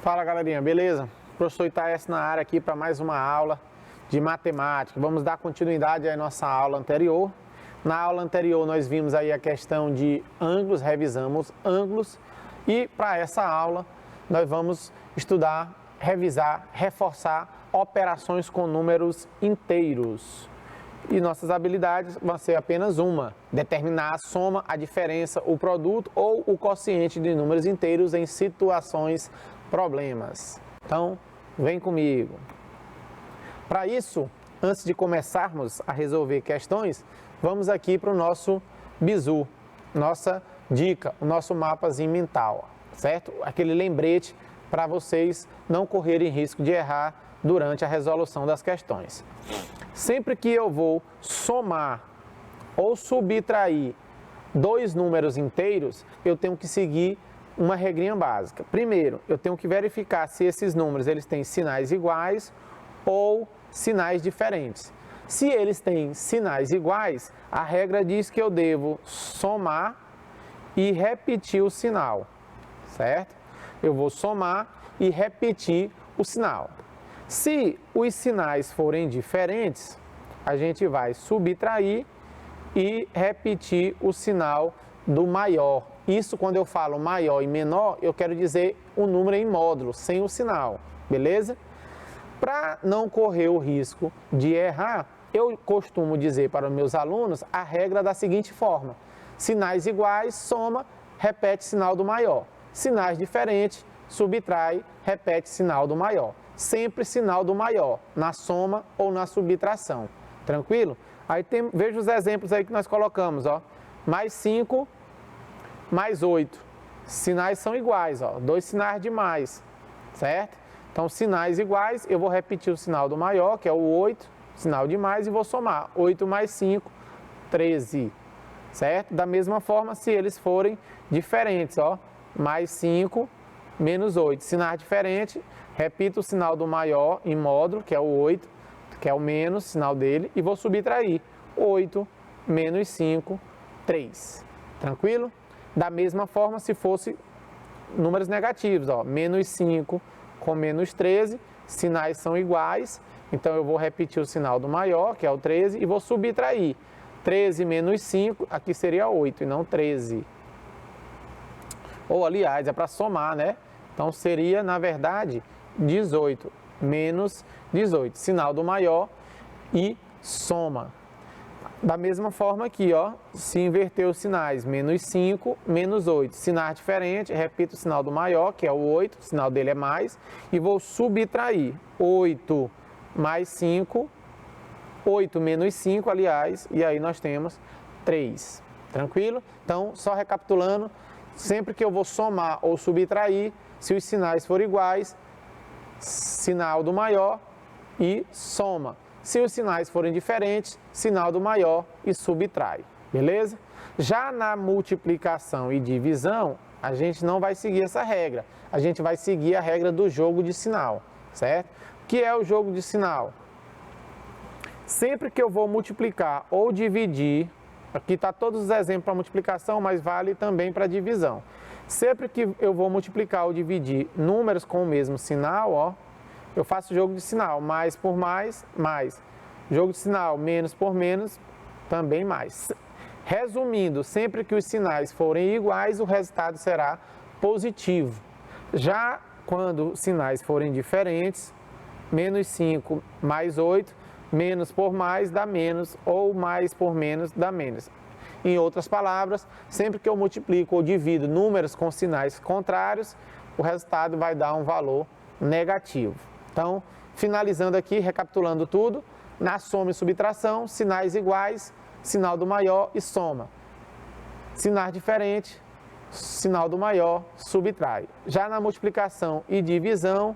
Fala galerinha, beleza? Professor Itaés na área aqui para mais uma aula de matemática. Vamos dar continuidade à nossa aula anterior. Na aula anterior nós vimos aí a questão de ângulos, revisamos ângulos e para essa aula nós vamos estudar, revisar, reforçar operações com números inteiros. E nossas habilidades vão ser apenas uma: determinar a soma, a diferença, o produto ou o quociente de números inteiros em situações problemas. Então, vem comigo. Para isso, antes de começarmos a resolver questões, vamos aqui para o nosso bizu, nossa dica, o nosso mapazinho mental, certo? Aquele lembrete para vocês não correrem risco de errar durante a resolução das questões. Sempre que eu vou somar ou subtrair dois números inteiros, eu tenho que seguir uma regrinha básica. Primeiro, eu tenho que verificar se esses números eles têm sinais iguais ou sinais diferentes. Se eles têm sinais iguais, a regra diz que eu devo somar e repetir o sinal, certo? Eu vou somar e repetir o sinal. Se os sinais forem diferentes, a gente vai subtrair e repetir o sinal do maior. Isso, quando eu falo maior e menor, eu quero dizer o número em módulo, sem o sinal, beleza? Para não correr o risco de errar, eu costumo dizer para os meus alunos a regra da seguinte forma: sinais iguais, soma, repete sinal do maior. Sinais diferentes, subtrai, repete sinal do maior. Sempre sinal do maior, na soma ou na subtração. Tranquilo? Aí veja os exemplos aí que nós colocamos, ó. Mais 5, mais 8. Sinais são iguais, ó. Dois sinais de mais, certo? Então, sinais iguais, eu vou repetir o sinal do maior, que é o 8, sinal de mais, e vou somar. 8 mais 5, 13, certo? Da mesma forma, se eles forem diferentes, ó. Mais 5, menos 8. Sinais diferentes, repito o sinal do maior em módulo, que é o 8, que é o menos, sinal dele, e vou subtrair. 8 menos 5, 3. Tranquilo? Da mesma forma, se fosse números negativos, ó, menos 5 com menos 13, sinais são iguais, então eu vou repetir o sinal do maior, que é o 13, e vou subtrair. 13 menos 5, aqui seria 8 e não 13. Ou, aliás, é para somar, né? Então, seria, na verdade, 18 menos 18, sinal do maior e soma. Da mesma forma aqui, ó, se inverter os sinais, menos 5, menos 8, sinais diferentes, repito o sinal do maior, que é o 8, o sinal dele é mais, e vou subtrair. 8 mais 5, 8 menos 5, aliás, e aí nós temos 3. Tranquilo? Então, só recapitulando, sempre que eu vou somar ou subtrair, se os sinais forem iguais, sinal do maior e soma. Se os sinais forem diferentes, sinal do maior e subtrai, beleza? Já na multiplicação e divisão, a gente não vai seguir essa regra. A gente vai seguir a regra do jogo de sinal, certo? O que é o jogo de sinal? Sempre que eu vou multiplicar ou dividir, aqui está todos os exemplos para multiplicação, mas vale também para divisão. Sempre que eu vou multiplicar ou dividir números com o mesmo sinal, ó, eu faço jogo de sinal, mais por mais, mais. Jogo de sinal, menos por menos, também mais. Resumindo, sempre que os sinais forem iguais, o resultado será positivo. Já quando os sinais forem diferentes, menos 5 mais 8, menos por mais dá menos, ou mais por menos dá menos. Em outras palavras, sempre que eu multiplico ou divido números com sinais contrários, o resultado vai dar um valor negativo. Então, finalizando aqui, recapitulando tudo, na soma e subtração, sinais iguais, sinal do maior e soma. Sinais diferentes, sinal do maior, subtrai. Já na multiplicação e divisão,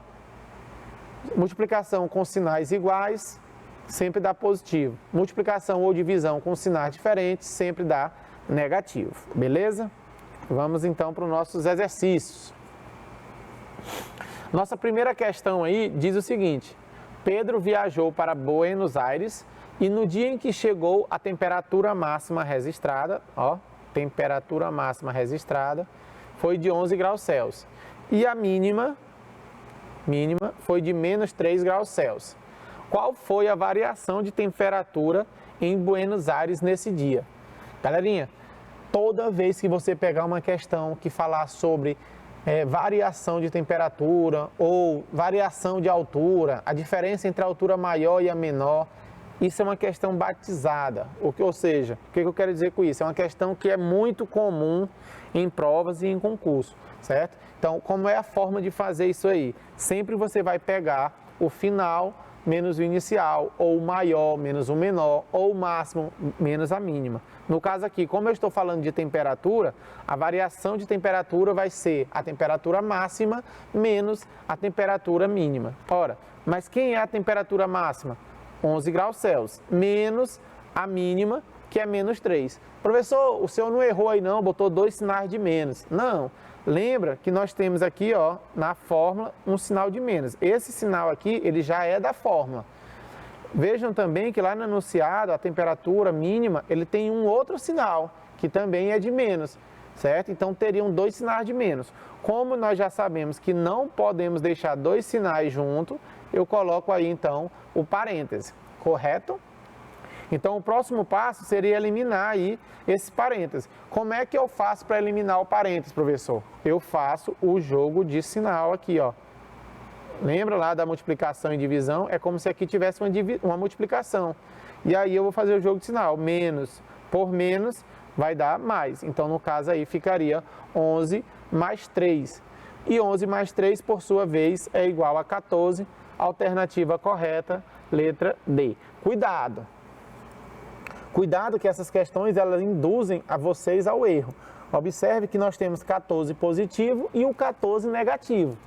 multiplicação com sinais iguais, sempre dá positivo. Multiplicação ou divisão com sinais diferentes sempre dá negativo, beleza? Vamos então para os nossos exercícios. Nossa primeira questão aí diz o seguinte: Pedro viajou para Buenos Aires e no dia em que chegou a temperatura máxima registrada, ó, temperatura máxima registrada, foi de 11 graus Celsius. E a mínima mínima foi de menos 3 graus Celsius. Qual foi a variação de temperatura em Buenos Aires nesse dia? Galerinha, toda vez que você pegar uma questão que falar sobre variação de temperatura ou variação de altura, a diferença entre a altura maior e a menor, isso é uma questão batizada. Ou seja, o que eu quero dizer com isso? É uma questão que é muito comum em provas e em concurso, certo? Então, como é a forma de fazer isso aí? Sempre você vai pegar o final menos o inicial, ou o maior menos o menor, ou o máximo menos a mínima. No caso aqui, como eu estou falando de temperatura, a variação de temperatura vai ser a temperatura máxima menos a temperatura mínima. Ora, mas quem é a temperatura máxima? 11 graus Celsius, menos a mínima, que é menos 3. Professor, o senhor não errou aí não, botou 2 sinais de menos. Não, lembra que nós temos aqui, ó, na fórmula, um sinal de menos. Esse sinal aqui, ele já é da fórmula. Vejam também que lá no enunciado, a temperatura mínima, ele tem um outro sinal, que também é de menos, certo? Então, teriam 2 sinais de menos. Como nós já sabemos que não podemos deixar 2 sinais juntos, eu coloco aí, então, o parêntese, correto? Então, o próximo passo seria eliminar aí esse parêntese. Como é que eu faço para eliminar o parêntese, professor? Eu faço o jogo de sinal aqui, ó. Lembra lá da multiplicação e divisão? É como se aqui tivesse uma multiplicação. E aí eu vou fazer o jogo de sinal. Menos por menos vai dar mais. Então, no caso aí, ficaria 11 mais 3. E 11 mais 3, por sua vez, é igual a 14. Alternativa correta, letra D. Cuidado! Cuidado que essas questões elas induzem a vocês ao erro. Observe que nós temos 14 positivo e o 14 negativo,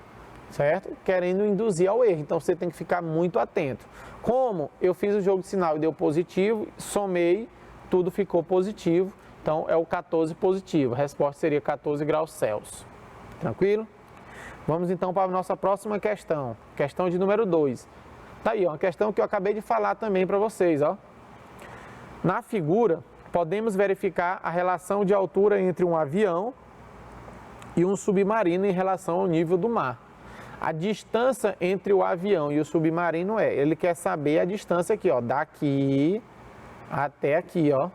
certo? Querendo induzir ao erro, então você tem que ficar muito atento. Como eu fiz o jogo de sinal e deu positivo, somei, tudo ficou positivo, então é o 14 positivo. A resposta seria 14 graus Celsius. Tranquilo? Vamos então para a nossa próxima questão, questão de número 2. Tá aí, ó, uma questão que eu acabei de falar também para vocês, ó. Na figura, podemos verificar a relação de altura entre um avião e um submarino em relação ao nível do mar. A distância entre o avião e o submarino ele quer saber a distância aqui, ó, daqui até aqui, ó.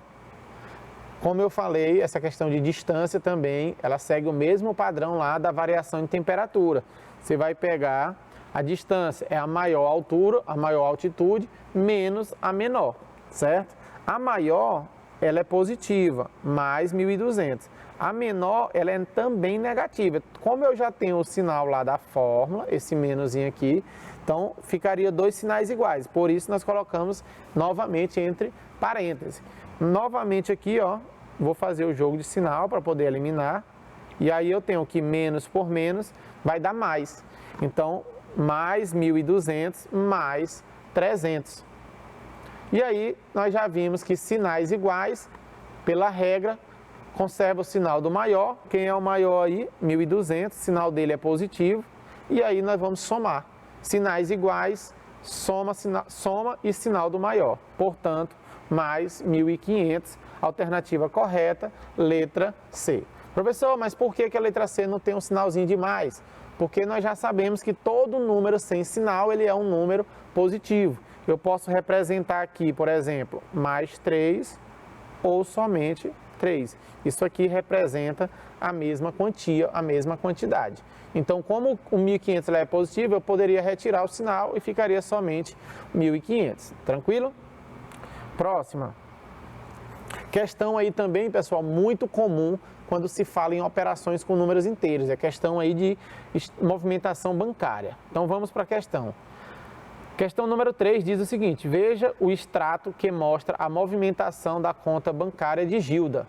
Como eu falei, essa questão de distância também, ela segue o mesmo padrão lá da variação de temperatura. Você vai pegar a distância, é a maior altura, a maior altitude, menos a menor, certo? A maior, ela é positiva, mais 1.200. A menor, ela é também negativa. Como eu já tenho o sinal lá da fórmula, esse menoszinho aqui, então ficaria 2 sinais iguais. Por isso, nós colocamos novamente entre parênteses. Novamente aqui, ó, vou fazer o jogo de sinal para poder eliminar. E aí eu tenho que menos por menos vai dar mais. Então, mais 1.200 mais 300. E aí, nós já vimos que sinais iguais, pela regra, conserva o sinal do maior. Quem é o maior aí? 1.200, sinal dele é positivo. E aí, nós vamos somar. Sinais iguais, soma e sinal do maior. Portanto, mais 1.500, alternativa correta, letra C. Professor, mas por que a letra C não tem um sinalzinho de mais? Porque nós já sabemos que todo número sem sinal, ele é um número positivo. Eu posso representar aqui, por exemplo, mais 3 ou somente 3. Isso aqui representa a mesma quantia, a mesma quantidade. Então, como o 1.500 é positivo, eu poderia retirar o sinal e ficaria somente 1.500. Tranquilo? Próxima. Questão aí também, pessoal, muito comum quando se fala em operações com números inteiros. É questão aí de movimentação bancária. Então, vamos para a questão. Questão número 3 diz o seguinte: veja o extrato que mostra a movimentação da conta bancária de Gilda.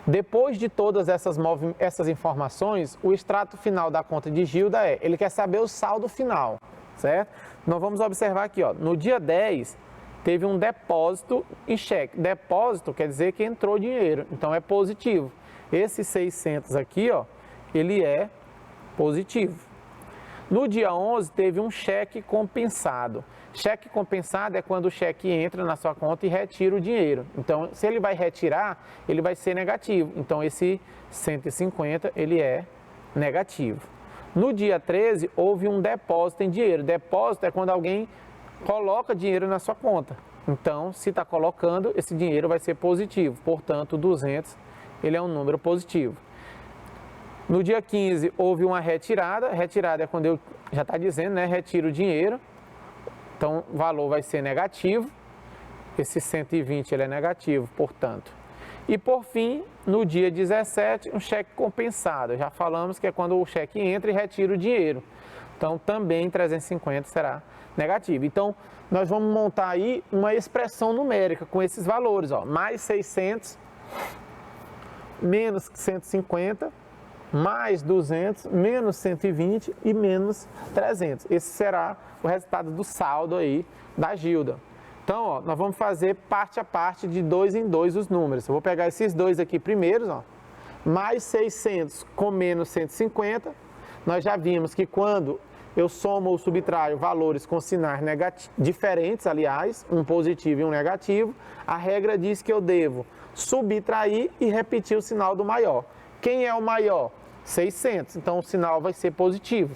Depois de todas essas informações, o extrato final da conta de Gilda ele quer saber o saldo final, certo? Nós vamos observar aqui, ó, no dia 10, teve um depósito em cheque. Depósito quer dizer que entrou dinheiro, então é positivo. Esse 600 aqui, ó, ele é positivo. No dia 11, teve um cheque compensado. Cheque compensado é quando o cheque entra na sua conta e retira o dinheiro. Então, se ele vai retirar, ele vai ser negativo. Então, esse 150, ele é negativo. No dia 13, houve um depósito em dinheiro. Depósito é quando alguém coloca dinheiro na sua conta. Então, se está colocando, esse dinheiro vai ser positivo. Portanto, 200, ele é um número positivo. No dia 15, houve uma retirada. Retirada é quando eu, já está dizendo, né? Retiro o dinheiro. Então, o valor vai ser negativo. Esse 120, ele é negativo, portanto. E, por fim, no dia 17, um cheque compensado. Já falamos que é quando o cheque entra e retira o dinheiro. Então, também 350 será negativo. Então, nós vamos montar aí uma expressão numérica com esses valores, ó. Mais 600, menos 150, mais 200, menos 120 e menos 300. Esse será o resultado do saldo aí da Gilda. Então, ó, nós vamos fazer parte a parte, de 2 em 2 os números. Eu vou pegar esses dois aqui primeiros, ó. Mais 600 com menos 150. Nós já vimos que quando eu somo ou subtraio valores com sinais diferentes, aliás, um positivo e um negativo, a regra diz que eu devo subtrair e repetir o sinal do maior. Quem é o maior? 600. Então, o sinal vai ser positivo.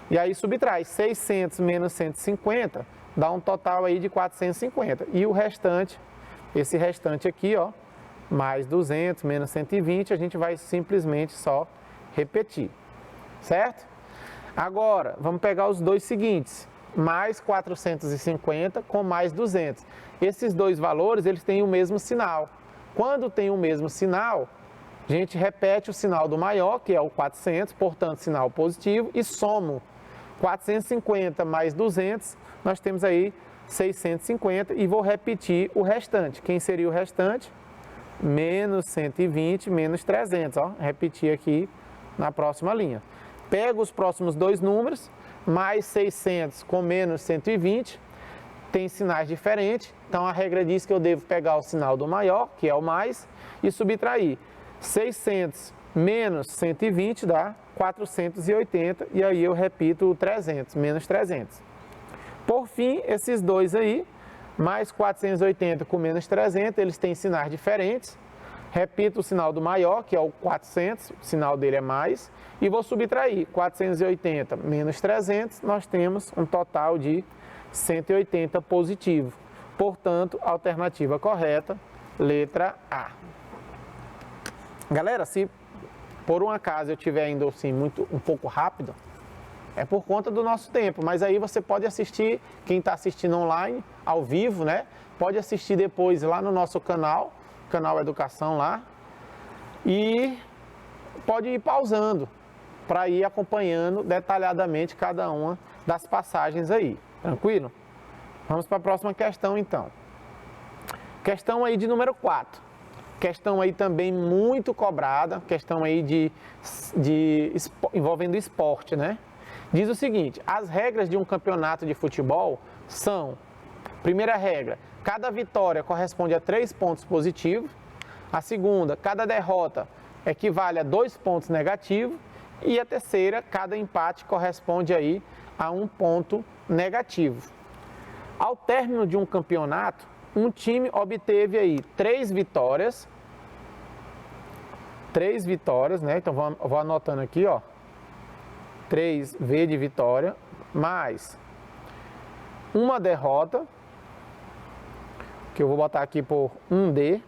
E aí, subtrai 600 menos 150, dá um total aí de 450. E o restante, esse restante aqui, ó, mais 200, menos 120, a gente vai simplesmente só repetir, certo? Agora, vamos pegar os dois seguintes, mais 450 com mais 200. Esses dois valores, eles têm o mesmo sinal. Quando tem o mesmo sinal, a gente repete o sinal do maior, que é o 400, portanto, sinal positivo, e somo 450 mais 200, nós temos aí 650, e vou repetir o restante. Quem seria o restante? Menos 120, menos 300, ó. Repetir aqui na próxima linha. Pego os próximos dois números, mais 600 com menos 120, tem sinais diferentes, então a regra diz que eu devo pegar o sinal do maior, que é o mais, e subtrair. 600 menos 120 dá 480, e aí eu repito o 300, menos 300. Por fim, esses dois aí, mais 480 com menos 300, eles têm sinais diferentes. Repito o sinal do maior, que é o 400, o sinal dele é mais, e vou subtrair 480 menos 300, nós temos um total de 180 positivo. Portanto, alternativa correta, letra A. Galera, se por um acaso eu estiver indo assim, um pouco rápido, é por conta do nosso tempo, mas aí você pode assistir, quem está assistindo online, ao vivo, né? Pode assistir depois lá no nosso canal Educação lá, e pode ir pausando para ir acompanhando detalhadamente cada uma das passagens aí, tranquilo? Vamos para a próxima questão então. Questão aí de número 4. Questão aí também muito cobrada, questão aí envolvendo esporte, né? Diz o seguinte: as regras de um campeonato de futebol são: primeira regra, cada vitória corresponde a 3 pontos positivos. A segunda, cada derrota equivale a 2 pontos negativos. E a terceira, cada empate corresponde aí a 1 ponto negativo. Ao término de um campeonato, um time obteve aí 3 vitórias, né? Então vou anotando aqui, ó. 3V de vitória, mais uma derrota, que eu vou botar aqui por 1D,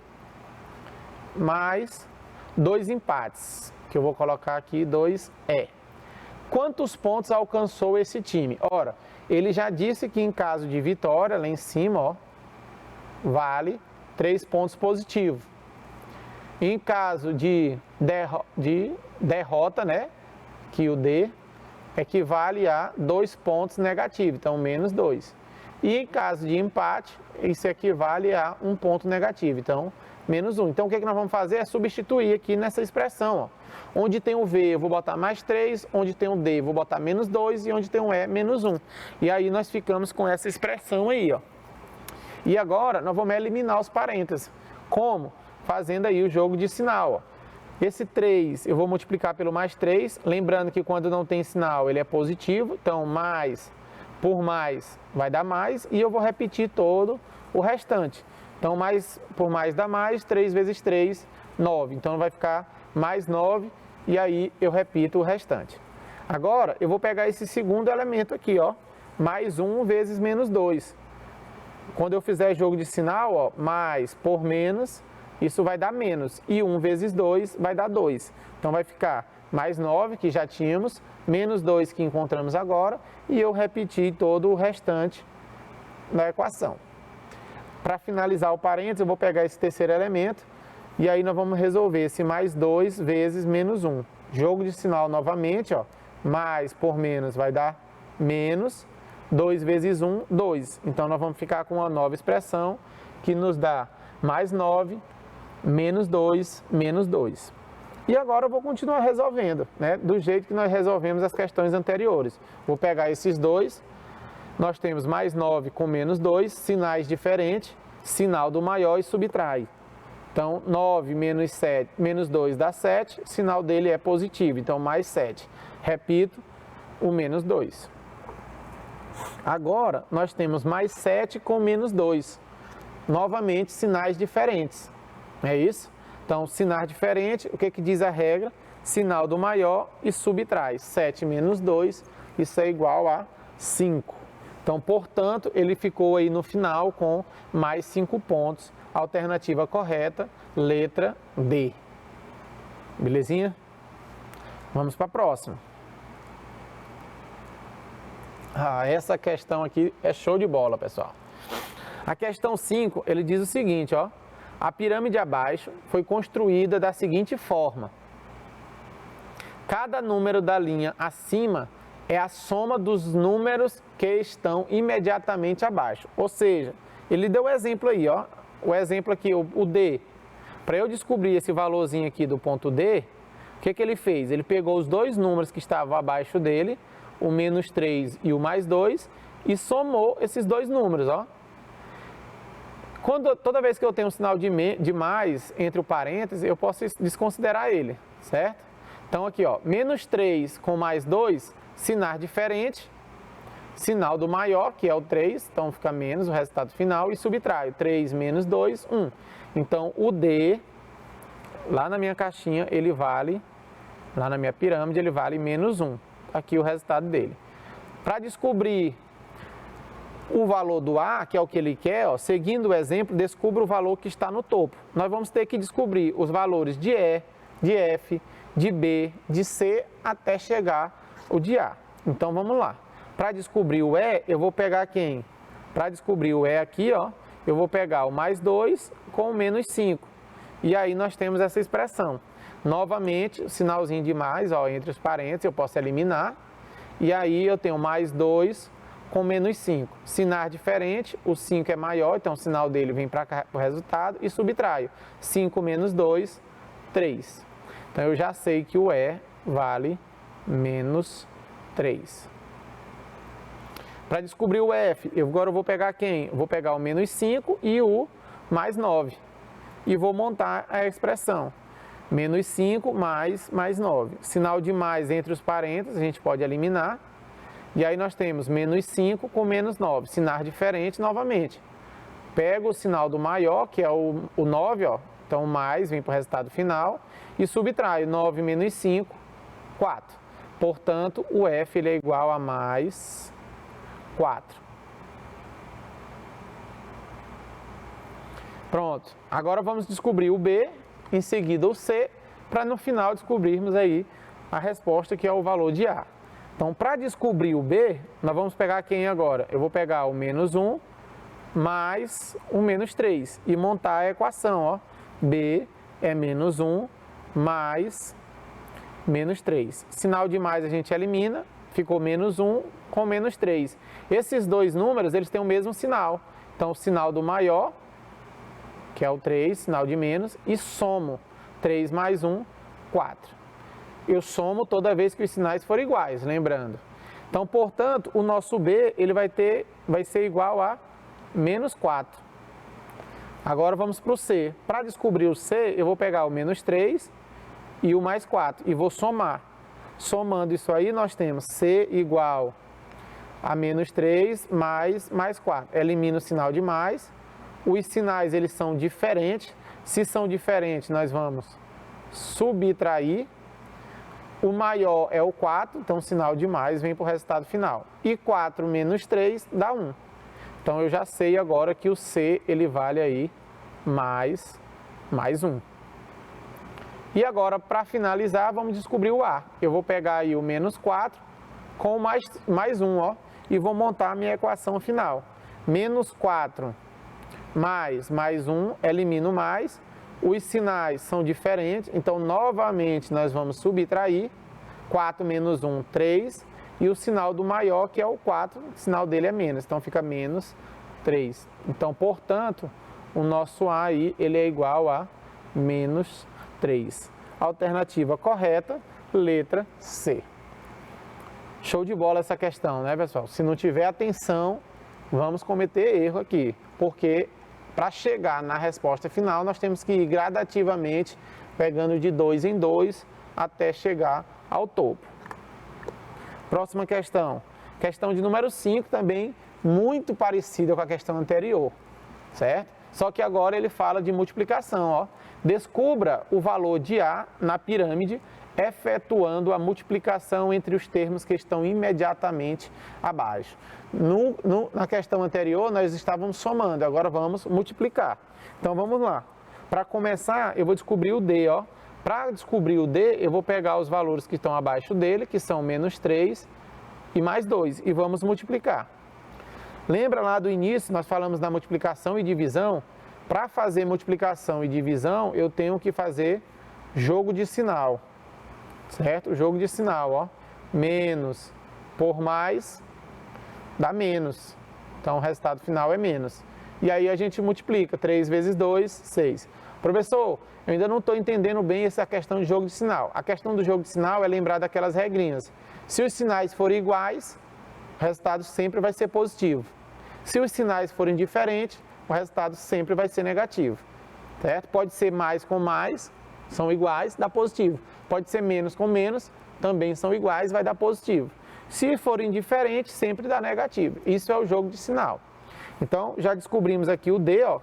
mais 2 empates, que eu vou colocar aqui 2E. Quantos pontos alcançou esse time? Ora, ele já disse que em caso de vitória, lá em cima, ó, vale 3 pontos positivos. Em caso de derrota, né, que o D equivale a 2 pontos negativos, então menos 2. E em caso de empate, isso equivale a 1 ponto negativo, então menos 1. Então o que nós vamos fazer é substituir aqui nessa expressão, ó. Onde tem o V eu vou botar mais 3, onde tem o D eu vou botar menos 2 e onde tem o E menos 1. E aí nós ficamos com essa expressão aí, ó. E agora nós vamos eliminar os parênteses. Como? Fazendo aí o jogo de sinal, ó. Esse 3 eu vou multiplicar pelo mais 3, lembrando que quando não tem sinal ele é positivo, então mais por mais vai dar mais, e eu vou repetir todo o restante. Então mais por mais dá mais, 3 vezes 3, 9, então vai ficar mais 9, e aí eu repito o restante. Agora, eu vou pegar esse segundo elemento aqui, ó, mais 1 vezes menos 2. Quando eu fizer jogo de sinal, ó, mais por menos, isso vai dar menos. E 1 vezes 2 vai dar 2. Então, vai ficar mais 9, que já tínhamos, menos 2 que encontramos agora, e eu repeti todo o restante da equação. Para finalizar o parênteses, eu vou pegar esse terceiro elemento, e aí nós vamos resolver esse mais 2 vezes menos 1. Jogo de sinal novamente, ó, mais por menos vai dar menos, 2 vezes 1, 2. Então, nós vamos ficar com uma nova expressão, que nos dá mais 9, menos 2, menos 2. E agora eu vou continuar resolvendo, né, do jeito que nós resolvemos as questões anteriores. Vou pegar esses dois, nós temos mais 9 com menos 2, sinais diferentes, sinal do maior e subtrai. Então, 9 menos 7, menos 2 dá 7, sinal dele é positivo, então mais 7. Repito, o menos 2. Agora, nós temos mais 7 com menos 2. Novamente, sinais diferentes. É isso? Então, sinais diferentes, o que diz a regra? Sinal do maior e subtrai. 7 menos 2, isso é igual a 5. Então, portanto, ele ficou aí no final com mais 5 pontos. Alternativa correta, letra D. Belezinha? Vamos para a próxima. Essa questão aqui é show de bola, pessoal. A questão 5, ele diz o seguinte, ó. A pirâmide abaixo foi construída da seguinte forma. Cada número da linha acima é a soma dos números que estão imediatamente abaixo. Ou seja, ele deu o exemplo aí, ó. O exemplo aqui, o D. Para eu descobrir esse valorzinho aqui do ponto D, o que ele fez? Ele pegou os dois números que estavam abaixo dele, o menos 3 e o mais 2, e somou esses dois números, ó. Toda vez que eu tenho um sinal de mais entre o parênteses, eu posso desconsiderar ele, certo? Então aqui, ó, menos 3 com mais 2, sinal diferente, sinal do maior, que é o 3, então fica menos o resultado final, e subtraio 3 menos 2, 1. Então o D, lá na minha caixinha, ele vale, lá na minha pirâmide, ele vale menos 1. Aqui o resultado dele. Para descobrir o valor do A, que é o que ele quer, ó, seguindo o exemplo, descubra o valor que está no topo. Nós vamos ter que descobrir os valores de E, de F, de B, de C, até chegar o de A. Então, vamos lá. Para descobrir o E, eu vou pegar quem? Para descobrir o E aqui, ó, eu vou pegar o mais 2 com o menos 5. E aí, nós temos essa expressão. Novamente, o sinalzinho de mais, ó, entre os parênteses, eu posso eliminar. E aí, eu tenho mais 2 com menos 5. Sinal diferente, o 5 é maior, então o sinal dele vem para o resultado e subtraio. 5 menos 2, 3. Então eu já sei que o E vale menos 3. Para descobrir o F, agora eu vou pegar quem? Eu vou pegar o menos 5 e o mais 9. E vou montar a expressão. Menos 5 mais 9. Sinal de mais entre os parênteses, a gente pode eliminar. E aí nós temos menos 5 com menos 9, sinais diferentes novamente. Pego o sinal do maior, que é o 9, ó, então o mais vem para o resultado final, e subtraio 9 menos 5, 4. Portanto, o F ele é igual a mais 4. Pronto, agora vamos descobrir o B, em seguida o C, para no final descobrirmos aí a resposta que é o valor de A. Então, para descobrir o B, nós vamos pegar quem agora? Eu vou pegar o menos 1 mais o menos 3 e montar a equação, ó. B é menos 1 mais menos 3. Sinal de mais a gente elimina, ficou menos 1 com menos 3. Esses dois números, eles têm o mesmo sinal. Então, o sinal do maior, que é o 3, sinal de menos, e somo 3 mais 1, 4. Eu somo toda vez que os sinais forem iguais, lembrando. Então, portanto, o nosso B ele vai ser igual a menos 4. Agora vamos para o C. Para descobrir o C, eu vou pegar o menos 3 e o mais 4 e vou somar. Somando isso aí, nós temos C igual a menos 3 mais 4. Elimina o sinal de mais. Os sinais eles são diferentes. Se são diferentes, nós vamos subtrair. O maior é o 4, então o sinal de mais vem para o resultado final. E 4 menos 3 dá 1. Então eu já sei agora que o C ele vale aí mais 1. E agora, para finalizar, vamos descobrir o A. Eu vou pegar aí o menos 4 com mais 1, ó, e vou montar a minha equação final. Menos 4 mais 1, elimino mais. Os sinais são diferentes, então novamente nós vamos subtrair. 4 menos 1, 3. E o sinal do maior, que é o 4, o sinal dele é menos, então fica menos 3. Então, portanto, o nosso A aí, ele é igual a menos 3. Alternativa correta, letra C. Show de bola essa questão, né, pessoal? Se não tiver atenção, vamos cometer erro aqui, porque para chegar na resposta final, nós temos que ir gradativamente pegando de 2 em 2 até chegar ao topo. Próxima questão. Questão de número 5 também, muito parecida com a questão anterior, certo? Só que agora ele fala de multiplicação, ó. Descubra o valor de A na pirâmide, efetuando a multiplicação entre os termos que estão imediatamente abaixo. Na questão anterior, nós estávamos somando, agora vamos multiplicar. Então, vamos lá. Para começar, eu vou descobrir o D, ó. Para descobrir o D, eu vou pegar os valores que estão abaixo dele, que são menos 3 e mais 2, e vamos multiplicar. Lembra lá do início, nós falamos da multiplicação e divisão? Para fazer multiplicação e divisão, eu tenho que fazer jogo de sinal, certo? Jogo de sinal, ó. Menos por mais dá menos. Então, o resultado final é menos. E aí a gente multiplica. 3 vezes 2, 6. Professor, eu ainda não estou entendendo bem essa questão de jogo de sinal. A questão do jogo de sinal é lembrar daquelas regrinhas. Se os sinais forem iguais, o resultado sempre vai ser positivo. Se os sinais forem diferentes, o resultado sempre vai ser negativo, certo? Pode ser mais com mais, são iguais, dá positivo. Pode ser menos com menos, também são iguais, vai dar positivo. Se forem diferentes, sempre dá negativo. Isso é o jogo de sinal. Então, já descobrimos aqui o D, ó,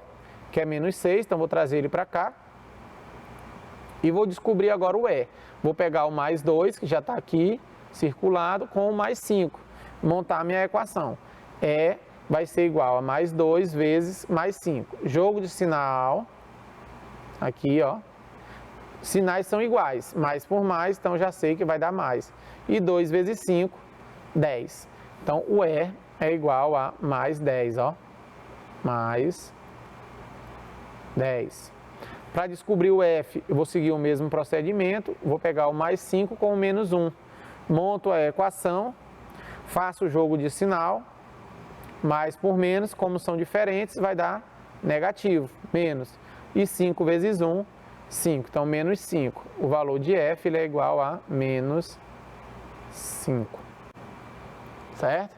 que é menos 6, então vou trazer ele para cá. E vou descobrir agora o E. Vou pegar o mais 2, que já está aqui, circulado, com o mais 5. Montar a minha equação. E vai ser igual a mais 2 vezes mais 5. Jogo de sinal, aqui, ó. Sinais são iguais, mais por mais, então já sei que vai dar mais. E 2 vezes 5, 10. Então, o E é igual a mais 10, ó. Mais 10. Para descobrir o F, eu vou seguir o mesmo procedimento. Vou pegar o mais 5 com o menos 1. Monto a equação, faço o jogo de sinal. Mais por menos, como são diferentes, vai dar negativo, menos. E 5 vezes 1, 5. Então, menos 5. O valor de F ele é igual a menos 5. Certo?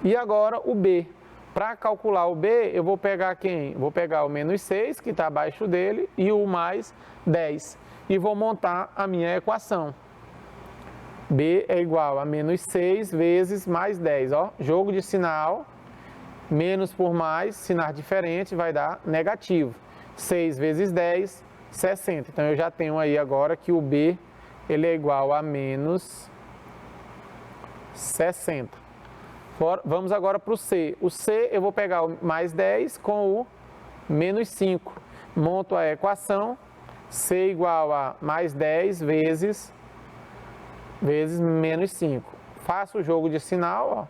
E agora o B. Para calcular o B, eu vou pegar quem? Vou pegar o menos 6, que está abaixo dele, e o mais 10. E vou montar a minha equação. B é igual a menos 6 vezes mais 10, ó. Jogo de sinal, menos por mais, sinal diferente, vai dar negativo. 6 vezes 10, 60. Então, eu já tenho aí agora que o B, ele é igual a menos 60. Vamos agora para o C. O C, eu vou pegar o mais 10 com o menos 5. Monto a equação, C igual a mais 10 vezes menos 5. Faço o jogo de sinal, ó,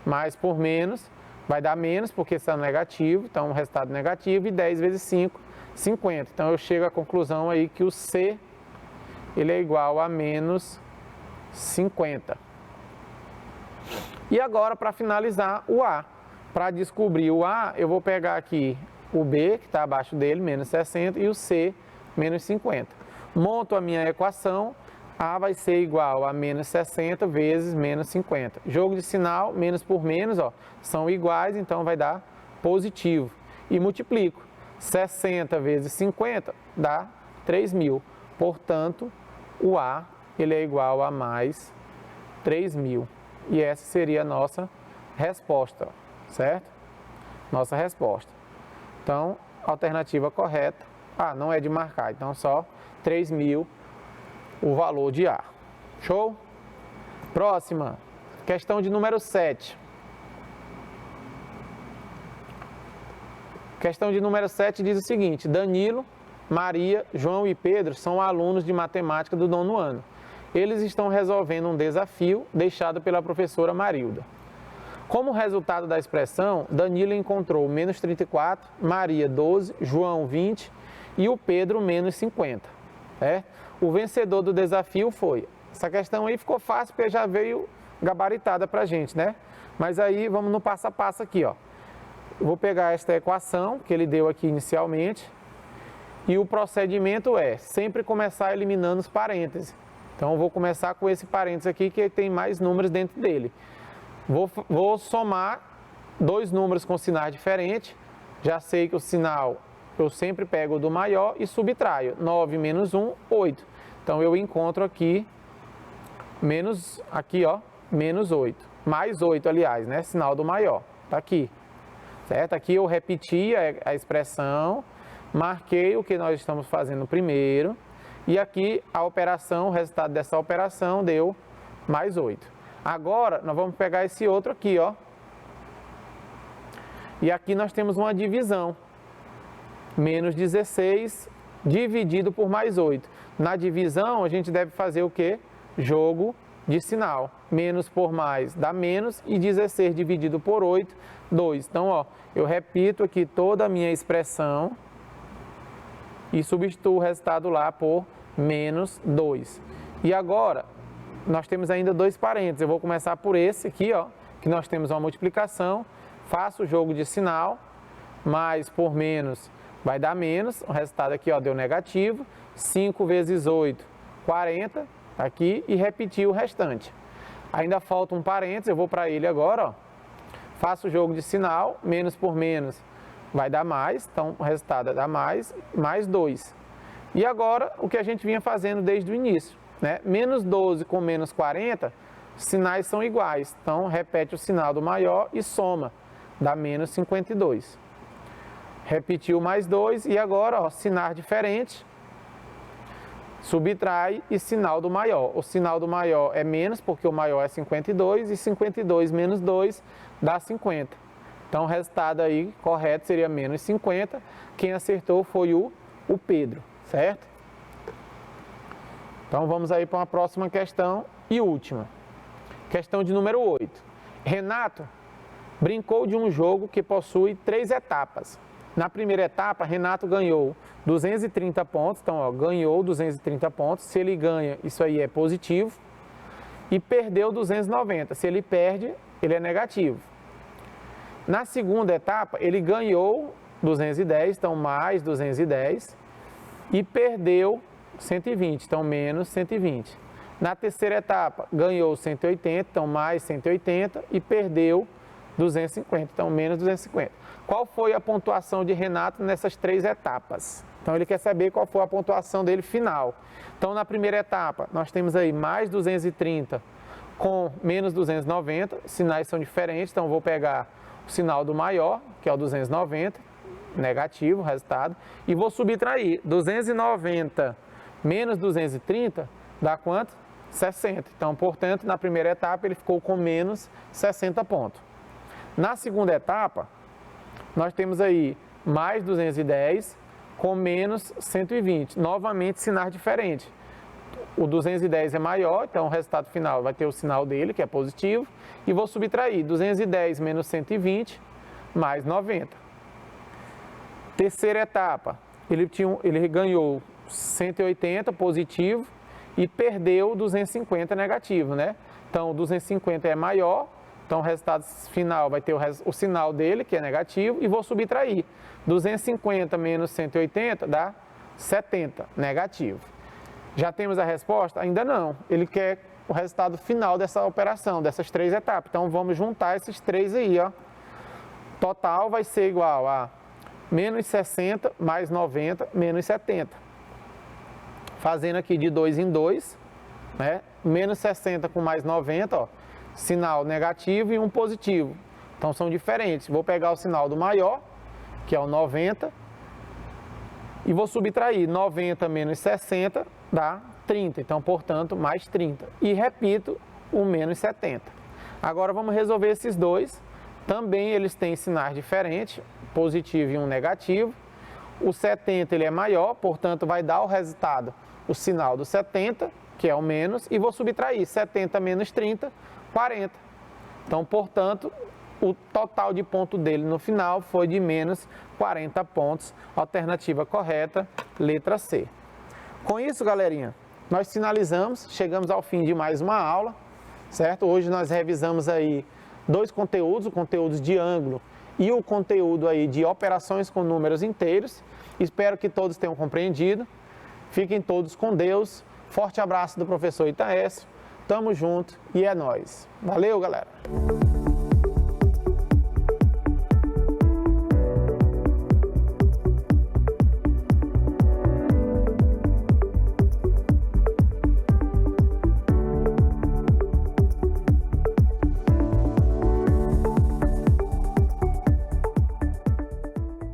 mais por menos, vai dar menos porque são negativo, então o resultado negativo, e 10 vezes 5, 50. Então eu chego à conclusão aí que o C, ele é igual a menos 50. E agora, para finalizar, o A. Para descobrir o A, eu vou pegar aqui o B, que está abaixo dele, menos 60, e o C, menos 50. Monto a minha equação, A vai ser igual a menos 60 vezes menos 50. Jogo de sinal, menos por menos, ó, são iguais, então vai dar positivo. E multiplico. 60 vezes 50 dá 3.000. Portanto, o A ele é igual a mais 3.000. E essa seria a nossa resposta, certo? Nossa resposta. Então, alternativa correta. Ah, não é de marcar, então só 3.000 o valor de A. Show? Próxima, questão de número 7. Questão de número 7 diz o seguinte: Danilo, Maria, João e Pedro são alunos de matemática do 9º ano. Eles estão resolvendo um desafio deixado pela professora Marilda. Como resultado da expressão, Danilo encontrou menos 34, Maria 12, João 20 e o Pedro menos 50. O vencedor do desafio foi. Essa questão aí ficou fácil porque já veio gabaritada para a gente, né? Mas aí vamos no passo a passo aqui, ó. Eu vou pegar esta equação que ele deu aqui inicialmente e o procedimento é sempre começar eliminando os parênteses. Então eu vou começar com esse parênteses aqui que tem mais números dentro dele. Vou somar dois números com sinais diferentes. Já sei que o sinal eu sempre pego o do maior e subtraio. 9 menos 1, 8. Então eu encontro aqui menos, aqui ó, menos 8. Mais 8, aliás, né? Sinal do maior. Tá aqui. Certo? Aqui eu repeti a expressão, marquei o que nós estamos fazendo primeiro. E aqui a operação, o resultado dessa operação deu mais 8. Agora, nós vamos pegar esse outro aqui, ó. E aqui nós temos uma divisão. Menos 16 dividido por mais 8. Na divisão, a gente deve fazer o quê? Jogo de sinal. Menos por mais dá menos e 16 dividido por 8, 2. Então, ó, eu repito aqui toda a minha expressão e substituo o resultado lá por menos 2. E agora, nós temos ainda dois parênteses. Eu vou começar por esse aqui, ó, que nós temos uma multiplicação. Faço o jogo de sinal, mais por menos vai dar menos. O resultado aqui, ó, deu negativo. 5 vezes 8, 40, aqui, e repetir o restante. Ainda falta um parênteses, eu vou para ele agora, ó. Faço o jogo de sinal, menos por menos vai dar mais, então o resultado é dar mais 2. E agora, o que a gente vinha fazendo desde o início, né? Menos 12 com menos 40, sinais são iguais. Então, repete o sinal do maior e soma, dá menos 52. Repetiu mais 2 e agora, ó, sinal diferente, subtrai e sinal do maior. O sinal do maior é menos, porque o maior é 52, e 52 menos 2 dá 50. Então, o resultado aí correto seria menos 50. Quem acertou foi o Pedro, certo? Então, vamos aí para uma próxima questão e última. Questão de número 8. Renato brincou de um jogo que possui 3 etapas. Na primeira etapa, Renato ganhou 230 pontos. Então, ó, ganhou 230 pontos. Se ele ganha, isso aí é positivo. E perdeu 290. Se ele perde, ele é negativo. Na segunda etapa, ele ganhou 210, então mais 210, e perdeu 120, então menos 120. Na terceira etapa, ganhou 180, então mais 180, e perdeu 250, então menos 250. Qual foi a pontuação de Renato nessas 3 etapas? Então ele quer saber qual foi a pontuação dele final. Então na primeira etapa, nós temos aí mais 230 com menos 290, sinais são diferentes, então vou pegar o sinal do maior, que é o 290, negativo, resultado, e vou subtrair. 290 menos 230 dá quanto? 60. Então, portanto, na primeira etapa ele ficou com menos 60 pontos. Na segunda etapa, nós temos aí mais 210 com menos 120. Novamente, sinais diferentes. O 210 é maior, então o resultado final vai ter o sinal dele, que é positivo, e vou subtrair 210 menos 120 mais 90. Terceira etapa, ele ganhou 180 positivo e perdeu 250 negativo, né? Então, 250 é maior, então o resultado final vai ter o sinal dele, que é negativo, e vou subtrair. 250 menos 180 dá 70, negativo. Já temos a resposta? Ainda não. Ele quer o resultado final dessa operação, dessas 3 etapas. Então, vamos juntar esses 3 aí, ó. Total vai ser igual a menos 60 mais 90 menos 70. Fazendo aqui de 2 em 2, né? Menos 60 com mais 90, ó. Sinal negativo e um positivo. Então, são diferentes. Vou pegar o sinal do maior, que é o 90, e vou subtrair 90 menos 60, dá 30, então, portanto, mais 30. E repito, o menos 70. Agora vamos resolver esses dois. Também eles têm sinais diferentes, positivo e um negativo. O 70 ele é maior, portanto, vai dar o resultado, o sinal do 70, que é o menos, e vou subtrair 70 menos 30, 40. Então, portanto, o total de ponto dele no final foi de menos 40 pontos. Alternativa correta, letra C. Com isso, galerinha, nós finalizamos, chegamos ao fim de mais uma aula, certo? Hoje nós revisamos aí dois conteúdos, o conteúdo de ângulo e o conteúdo aí de operações com números inteiros. Espero que todos tenham compreendido. Fiquem todos com Deus. Forte abraço do professor Itaécio. Tamo junto e é nóis. Valeu, galera!